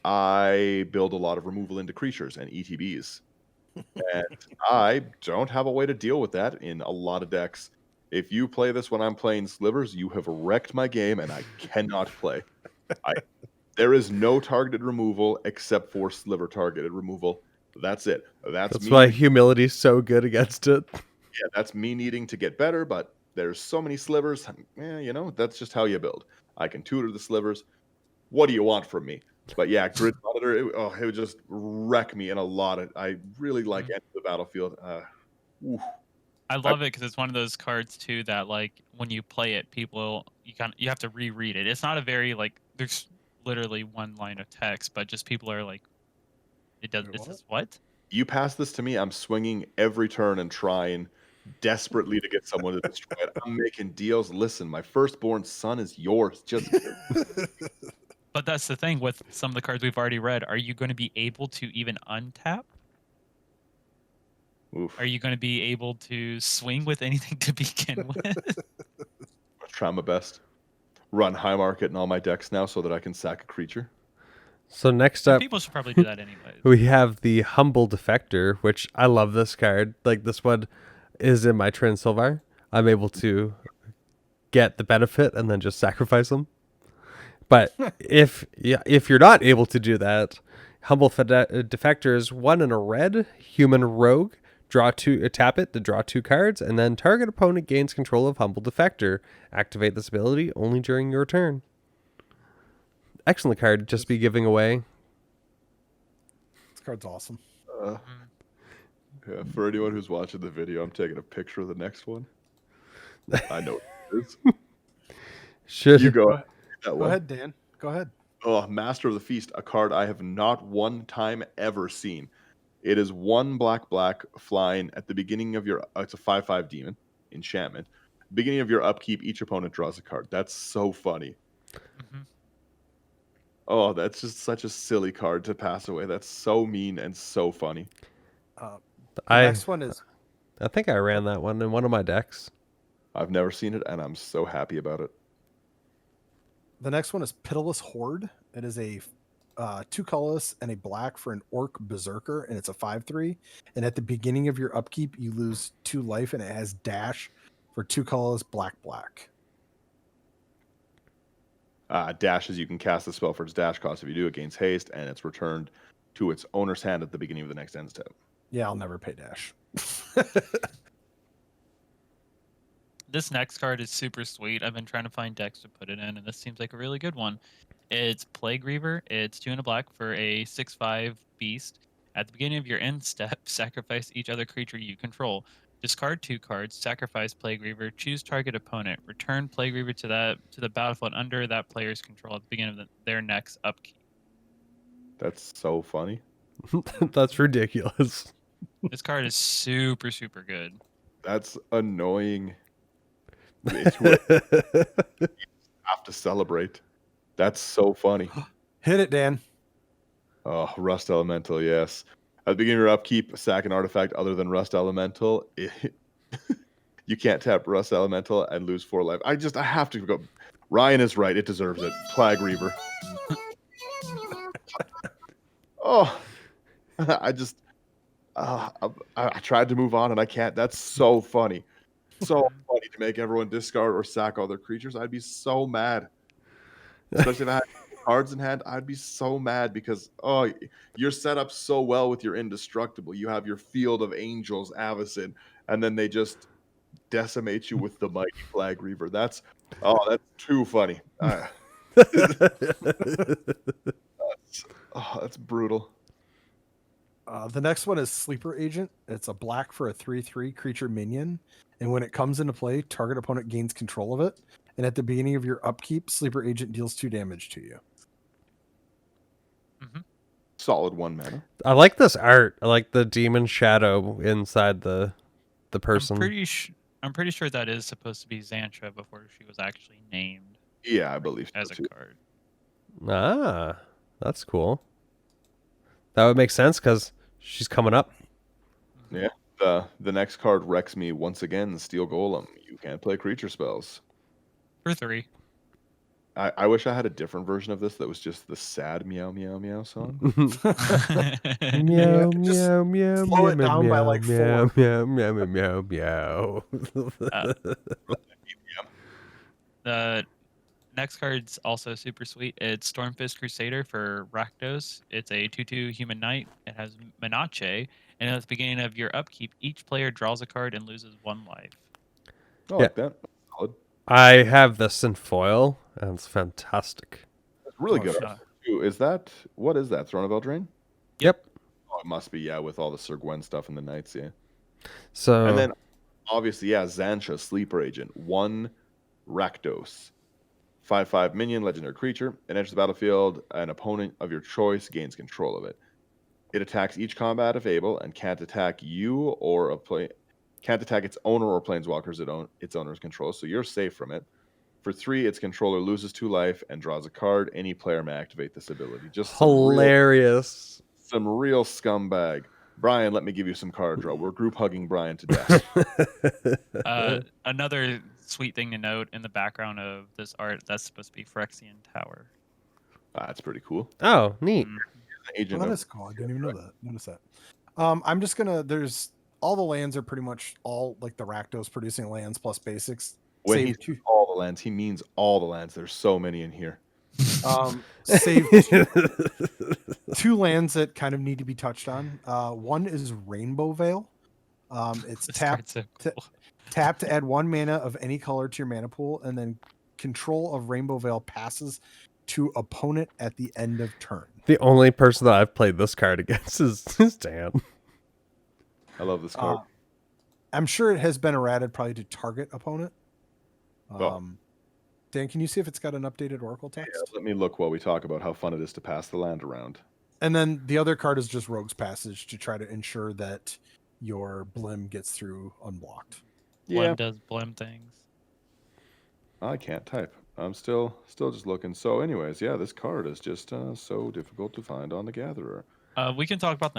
I build a lot of removal into creatures and ETBs. And I don't have a way to deal with that in a lot of decks. If you play this when I'm playing Slivers, you have wrecked my game and I cannot play. There is no targeted removal except for Sliver targeted removal. That's it. That's me. why humility's so good against it. Yeah, that's me needing to get better, but there's so many Slivers. That's just how you build. I can tutor the Slivers. What do you want from me? But yeah, Grid Monitor, it would just wreck me in a lot of. I really like End of the Battlefield. I love it because it's one of those cards too that like when you play it, you have to reread it. It's not a very there's literally one line of text, but just people are like, it does. It says what? You pass this to me, I'm swinging every turn and trying desperately to get someone to destroy it. I'm making deals. Listen, my firstborn son is yours. Just But that's the thing with some of the cards we've already read. Are you going to be able to even untap? oof. Are you going to be able to swing with anything to begin with? I'll try my best. Run high market in all my decks now so that I can sack a creature. So next up, People should probably do that anyway. we have the Humble Defector, which I love this card. Like this one is in my Trin Sylvar. I'm able to get the benefit and then just sacrifice them. But if you're not able to do that, Humble Defector is 1 and a red, human rogue. Tap it to draw 2 cards, and then target opponent gains control of Humble Defector. Activate this ability only during your turn. Excellent card to just be giving away. This card's awesome. Yeah, for anyone who's watching the video, I'm taking a picture of the next one. I know what it is. Should You go. That Go one. ahead, Dan. Go ahead. Oh, Master of the Feast, a card I have not one time ever seen. It is 1 black flying at the beginning of your. It's a 5/5 demon enchantment. Beginning of your upkeep, each opponent draws a card. That's so funny. Mhm. Oh, that's just such a silly card to pass away. That's so mean and so funny. The I next one is think I ran that one in one of my decks. I've never seen it, and I'm so happy about it. Pitiless Horde. It is a 2 colorless and a black for an Orc Berserker, and it's a 5/3. And at the beginning of your upkeep, you lose 2 life, and it has dash for 2 colorless black. Dashes, you can cast the spell for its dash cost. If you do, it gains haste, and it's returned to its owner's hand at the beginning of the next end step. Yeah, I'll never pay dash. This next card is super sweet. I've been trying to find decks to put it in, and this seems like a really good one. It's Plague Reaver. It's 2 and a black for a 6/5 beast. At the beginning of your end step, sacrifice each other creature you control. Discard 2 cards, sacrifice Plague Reaver, choose target opponent, return Plague Reaver to the battlefield under that player's control at the beginning of their next upkeep. That's so funny. That's ridiculous. This card is super, super good. That's annoying. It's what you have to celebrate. That's so funny. Hit it, Dan. Oh, Rust Elemental, yes. At the beginning of your upkeep, sack an artifact other than Rust Elemental. You can't tap Rust Elemental and lose 4 life. I have to go. Ryan is right. It deserves it. Plague Reaver. Oh, I tried to move on and I can't. That's so funny. So funny to make everyone discard or sack all their creatures. I'd be so mad. Especially if I had cards in hand, I'd be so mad because you're set up so well with your Indestructible. You have your Field of Angels, Avacyn, and then they just decimate you with the Mighty Plague Reaver. That's too funny. That's brutal. The next one is Sleeper Agent. It's a black for a 3/3 creature minion. And when it comes into play, target opponent gains control of it. And at the beginning of your upkeep, Sleeper Agent deals 2 damage to you. Mm-hmm. Solid 1 mana. I like this art. I like the demon shadow inside the person. I'm pretty sure that is supposed to be Xantra before she was actually named. Yeah, I believe so as a too. card. Ah, that's cool. That would make sense because she's coming up. Yeah. The next card wrecks me once again. Steel Golem. You can't play creature spells. For 3. I wish I had a different version of this that was just the sad meow meow meow song. Meow Just meow meow slow meow it down by, meow like, meow 4. meow meow meow meow. The next card's also super sweet. It's Stormfist Crusader for Rakdos. It's a 2/2 human knight. It has Menache, and at the beginning of your upkeep, each player draws a card and loses 1 life. I like that. Solid. I have this in foil, and it's fantastic. It's really Oh, good. shit. art, too. What is that? Throne of Eldraine? Yep. Oh, it must be, yeah, with all the Sir Gwen stuff in the Knights, yeah. So And then, obviously, yeah, Xantra, Sleeper Agent. 1 Rakdos. 5/5 minion, legendary creature. It enters the battlefield. An opponent of your choice gains control of it. It attacks each combat if able and can't attack you or can't attack its owner or planeswalkers its owner's control, so you're safe from it. For 3, its controller loses 2 life and draws a card. Any player may activate this ability. Just hilarious. some real scumbag. Brian, let me give you some card draw. We're group hugging Brian to death. Another sweet thing to note in the background of this art, that's supposed to be Phyrexian Tower. That's pretty cool. Oh, neat. Agent That of- is cool. I didn't even know that. Notice that. I'm just gonna. There's all the lands are pretty much all like the Rakdos producing lands plus basics. when Save he two. says all the lands, he means all the lands. There's so many in here. Save 2 lands that kind of need to be touched on. One is Rainbow Veil. It's This tap card's so to- cool. tap to add 1 mana of any color to your mana pool, and then control of Rainbow Veil passes to opponent at the end of turn. The only person that I've played this card against is Dan. I love this card. I'm sure it has been errated probably to target opponent. Oh. Dan, can you see if it's got an updated Oracle Yeah, text? let me look while we talk about how fun it is to pass the land around. And then the other card is just Rogue's Passage to try to ensure that your Blim gets through unblocked. Blim Yeah, does Blim things. I can't type. I'm still just looking. So, anyways, yeah, this card is just so difficult to find on the Gatherer. We can talk about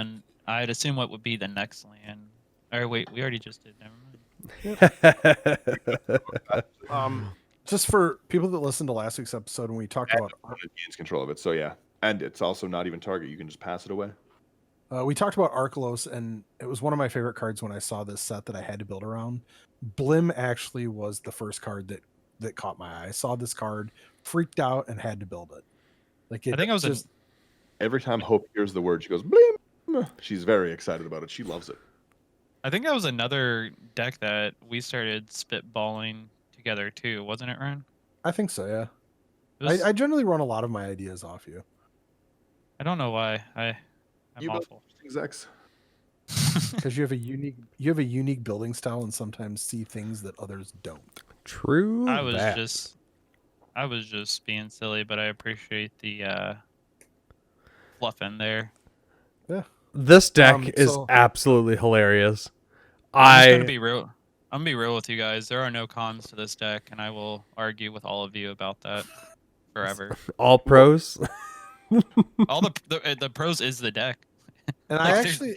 I'd assume what would be the next land. Or wait, we already just did. Never mind. Just for people that listened to last week's episode when we talked about It gains control of it. So yeah, and it's also not even target. You can just pass it away. we talked about Arkelos, and it was one of my favorite cards when I saw this set that I had to build around. Blim actually was the first card that caught my eye. I saw this card, freaked out, and had to build it. Like it I think I was just Every time Hope hears the word, she goes Blim. She's very excited about it. She loves it. I think that was another deck that we started spitballing together too, wasn't it, Ryan? I think so, yeah. It was- I generally run a lot of my ideas off you. I don't know why. I'm You build awful. interesting Zex. Because you have a unique building style and sometimes see things that others don't. True. I was that. just being silly, but I appreciate the fluff in there. Yeah. This deck is so- absolutely hilarious. I'm just gonna be real. I'm gonna be real with you guys. There are no cons to this deck, and I will argue with all of you about that forever. all pros. All the pros is the deck. And Like, I there's- actually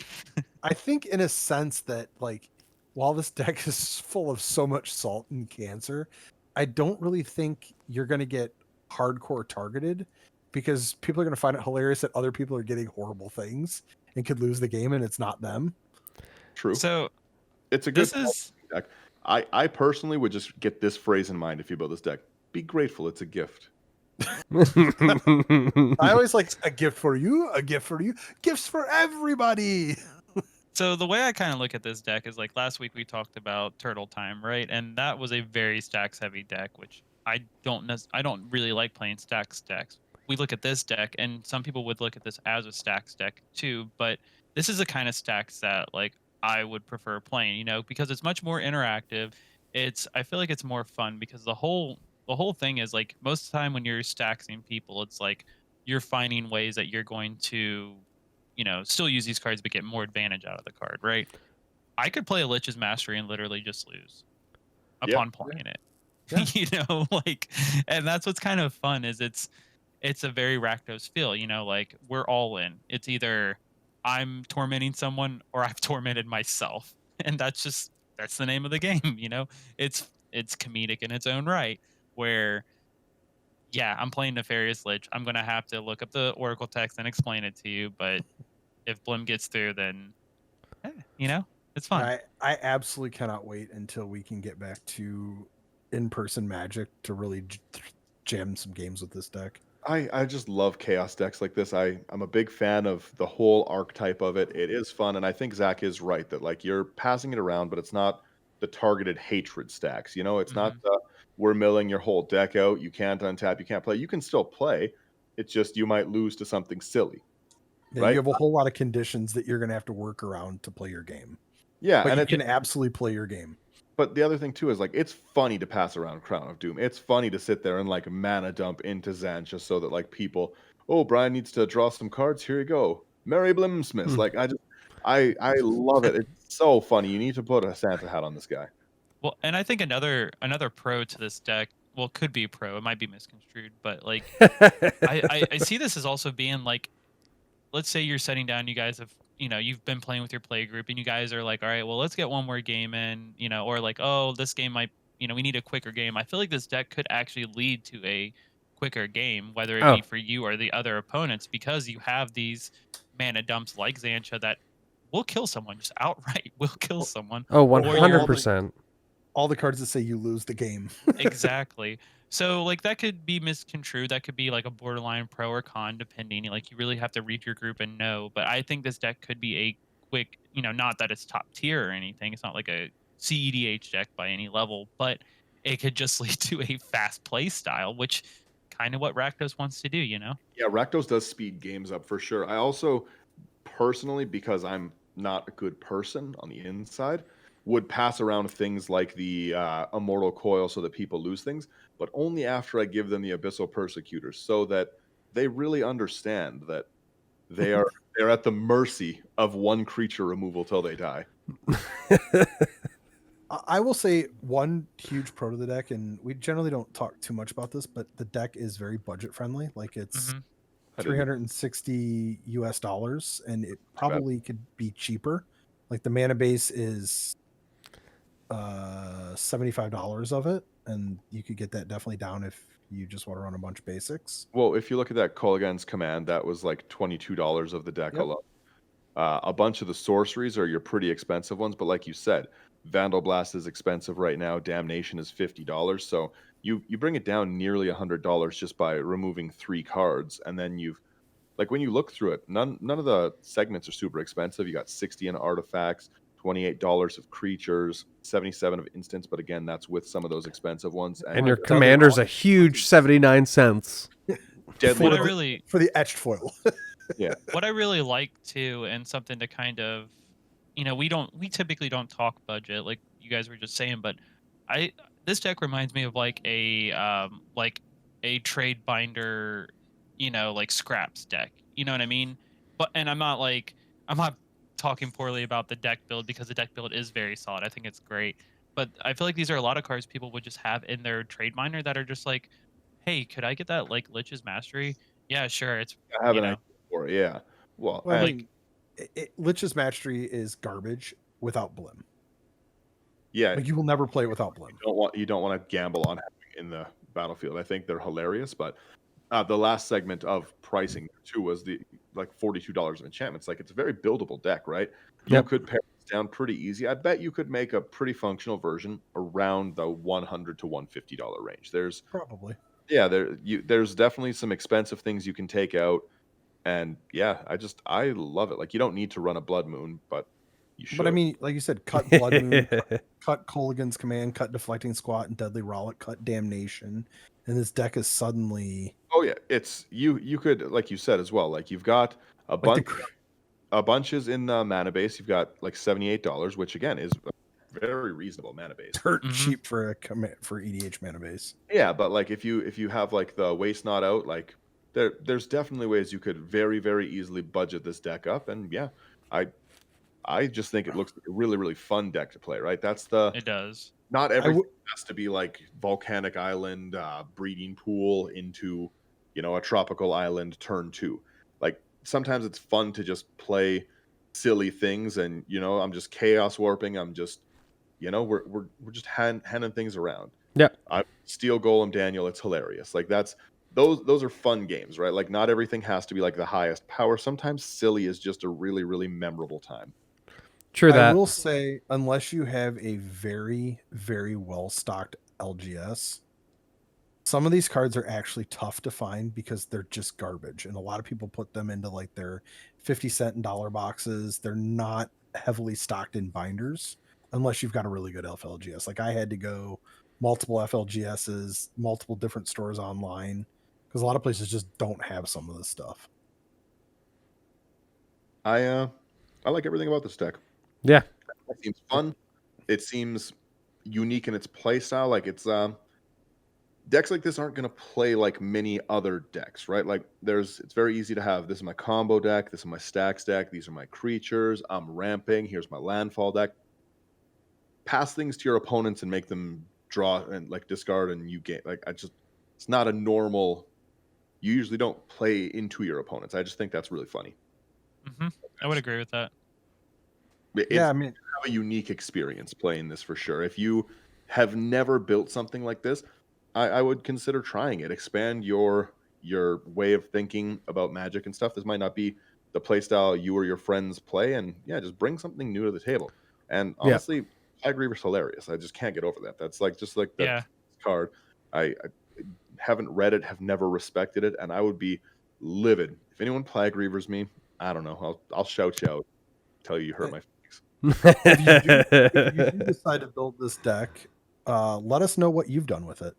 I think in a sense that like while this deck is full of so much salt and cancer, I don't really think you're going to get hardcore targeted because people are going to find it hilarious that other people are getting horrible things and could lose the game and it's not them. True. So It's a good this is deck. I personally would just get this phrase in mind if you build this deck. Be grateful. It's a gift. I always like a gift for you, gifts for everybody. so the way I kind of look at this deck is like last week we talked about Turtle Time, right? And that was a very stacks heavy deck, which I don't really like playing stacks decks. We look at this deck, and some people would look at this as a stacks deck too, but this is the kind of stacks that like I would prefer playing, you know, because it's much more interactive. I feel like it's more fun because the whole thing is like most of the time when you're stacksing people, it's like you're finding ways that you're going to, you know, still use these cards but get more advantage out of the card, right? I could play a Lich's Mastery and literally just lose Yeah. upon playing it. Yeah. You know, like, and that's what's kind of fun is it's a very Rakdos feel, you know, like we're all in. It's either I'm tormenting someone or I've tormented myself. And that's the name of the game, you know? It's comedic in its own right, where yeah, I'm playing Nefarious Lich. I'm gonna have to look up the Oracle text and explain it to you, but if Blim gets through, then you know, it's fun. I absolutely cannot wait until we can get back to in-person Magic to really jam some games with this deck. I just love chaos decks like this. I'm a big fan of the whole archetype of it. It is fun, and I think Zach is right that like you're passing it around, but it's not the targeted hatred stacks. You know, it's not we're milling your whole deck out. You can't untap, you can't play. You can still play. It's just you might lose to something silly. Yeah, Right? you have a whole lot of conditions that you're going to have to work around to play your game. Yeah, But and you it, can absolutely play your game. but the other thing too is like it's funny to pass around Crown of Doom. It's funny to sit there and like mana dump into Zan just so that like people, oh, Brian needs to draw some cards. Here you go, Merry Blimsmas. Like I love it. It's so funny. You need to put a Santa hat on this guy. Well, and I think another pro to this deck, well, could be pro. It might be misconstrued, but like I see this as also being like, let's say you're setting down, you guys have, you know, you've been playing with your play group and you guys are like, all right, well, let's get one more game in, you know, or like, oh, this game might, you know, we need a quicker game. I feel like this deck could actually lead to a quicker game, whether it be for you or the other opponents, because you have these mana dumps like Xancha that will kill someone just outright, will kill someone. Oh, Or you're 100%. All the cards that say you lose the game. Exactly. So like that could be misconstrued. That could be like a borderline pro or con, depending. Like you really have to read your group and know. But I think this deck could be a quick, you know, not that it's top tier or anything. It's not like a CEDH deck by any level, but it could just lead to a fast play style, which kind of what Rakdos wants to do, you know? Yeah, Rakdos does speed games up for sure. I also personally, because I'm not a good person on the inside, would pass around things like the Immortal Coil so that people lose things. but only after I give them the Abyssal Persecutors, so that they really understand that they're at the mercy of one creature removal till they die. I will say one huge pro to the deck, and we generally don't talk too much about this, but the deck is very budget friendly. Like it's $360 US, and it probably could be cheaper. Like the mana base is $75 of it, and you could get that definitely down if you just want to run a bunch of basics. Well, if you look at that Kolaghan's Command, that was like $22 of the deck Yep. alone. A bunch of the sorceries are your pretty expensive ones, but like you said, Vandal Blast is expensive right now. Damnation is $50. So you bring it down nearly $100 just by removing 3 cards, and then you've like when you look through it, none of the segments are super expensive. You got 60 in artifacts, $28 of creatures, 77 of instants, but again, that's with some of those expensive ones. And your commander's a huge 79 cents. Deadly. What I really For the etched foil. Yeah. What I really like too, and something to kind of, we typically don't talk budget like you guys were just saying, but this deck reminds me of like a trade binder, like scraps deck. You know what I mean? And I'm not talking poorly about the deck build, because the deck build is very solid. I think it's great. But I feel like these are a lot of cards people would just have in their trade binder that are just like, hey, could I get that like Lich's Mastery? Yeah, sure. It's I have an idea for it, yeah. Well, I and- mean, Lich's Mastery is garbage without Blim. yeah, Like you will never play it without Blim. you don't want to gamble on having in the battlefield. I think they're hilarious, but the last segment of pricing too was the like $42 of enchantments. Like it's a very buildable deck, right? You could pare this down pretty easy. I bet you could make a pretty functional version around the $100 to $150 range. There's Probably. there's definitely some expensive things you can take out, and yeah, I love it. Like you don't need to run a Blood Moon, but you should. But I mean, like you said, cut Blood Moon, cut Kolaghan's Command, cut Deflecting Squat and Deadly Rollick, cut Damnation, and this deck is suddenly. Oh yeah, it's you could, like you said as well. Like you've got a bunch is in the mana base. You've got like $78, which again is a very reasonable mana base. Dirt cheap for for EDH mana base. Yeah, but like if you have like the Waste Not Out, like there's definitely ways you could very, very easily budget this deck up, and yeah, I just think it looks like a really, really fun deck to play. Right? It does. Not everything has to be like Volcanic Island, Breeding Pool into, a tropical island turn 2. Like sometimes it's fun to just play silly things, and I'm just chaos warping. I'm just, we're just handing things around. Yeah. Steel Golem Daniel, it's hilarious. Like those are fun games, right? Like not everything has to be like the highest power. Sometimes silly is just a really, really memorable time. True that. I will say, unless you have a very, very well stocked LGS, some of these cards are actually tough to find because they're just garbage. And a lot of people put them into like their 50-cent and dollar boxes. They're not heavily stocked in binders unless you've got a really good FLGS. Like I had to go multiple FLGSs, multiple different stores online, because a lot of places just don't have some of this stuff. I like everything about this deck. Yeah. It seems fun. It seems unique in its play style. Like it's decks like this aren't going to play like many other decks, right? Like it's very easy to have, this is my combo deck, this is my stacks deck, these are my creatures, I'm ramping, here's my landfall deck. Pass things to your opponents and make them draw and like discard, and you get like, it's not a normal, you usually don't play into your opponents. I just think that's really funny. I would agree with that. I mean, have a unique experience playing this for sure. If you have never built something like this, I would consider trying it. Expand your way of thinking about Magic and stuff. This might not be the playstyle you or your friends play, and yeah, just bring something new to the table. And honestly, Flag Reaver's hilarious. I just can't get over that. That's like just like that card. I haven't read it, have never respected it, and I would be livid if anyone Flag Reavers me. I don't know. I'll shout you out, tell you hurt my feelings. if you do decide to build this deck, let us know what you've done with it.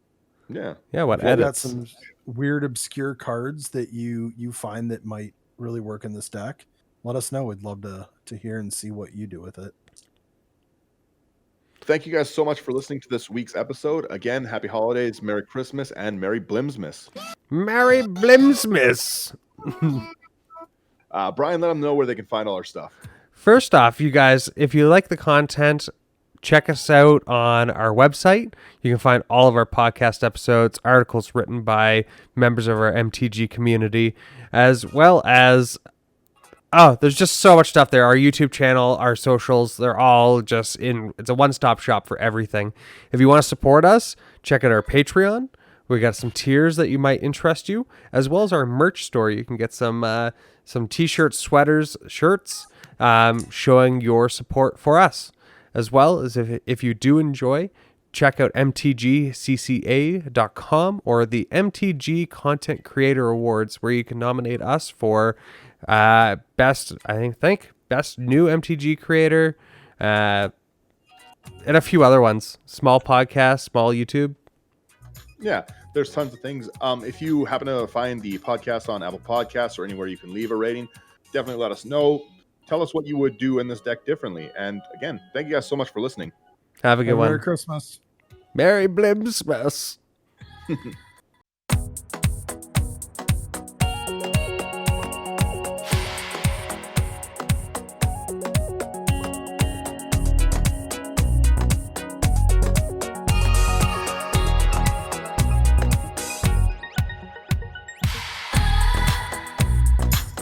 Yeah. What if you've got edits? some weird, obscure cards that you find that might really work in this deck, let us know. We'd love to hear and see what you do with it. Thank you guys so much for listening to this week's episode. Again, happy holidays, Merry Christmas, and Merry Blimsmas. Merry Blimsmas. Brian, let them know where they can find all our stuff. First off, you guys, if you like the content, check us out on our website. You can find all of our podcast episodes, articles written by members of our MTG community, as well as, there's just so much stuff there. Our YouTube channel, our socials, they're all just it's a one-stop shop for everything. If you want to support us, check out our Patreon. We got some tiers that you might interest you, as well as our merch store. You can get some t-shirts, sweaters, shirts, showing your support for us. As well as if you do enjoy, check out mtgcca.com or the MTG Content Creator Awards, where you can nominate us for best new MTG creator, and a few other ones. Small podcast, small YouTube. Yeah, there's tons of things. If you happen to find the podcast on Apple Podcasts or anywhere you can leave a rating, definitely let us know. Tell us what you would do in this deck differently. And again, thank you guys so much for listening. Have a good one. Merry Christmas. Merry Blimsmas.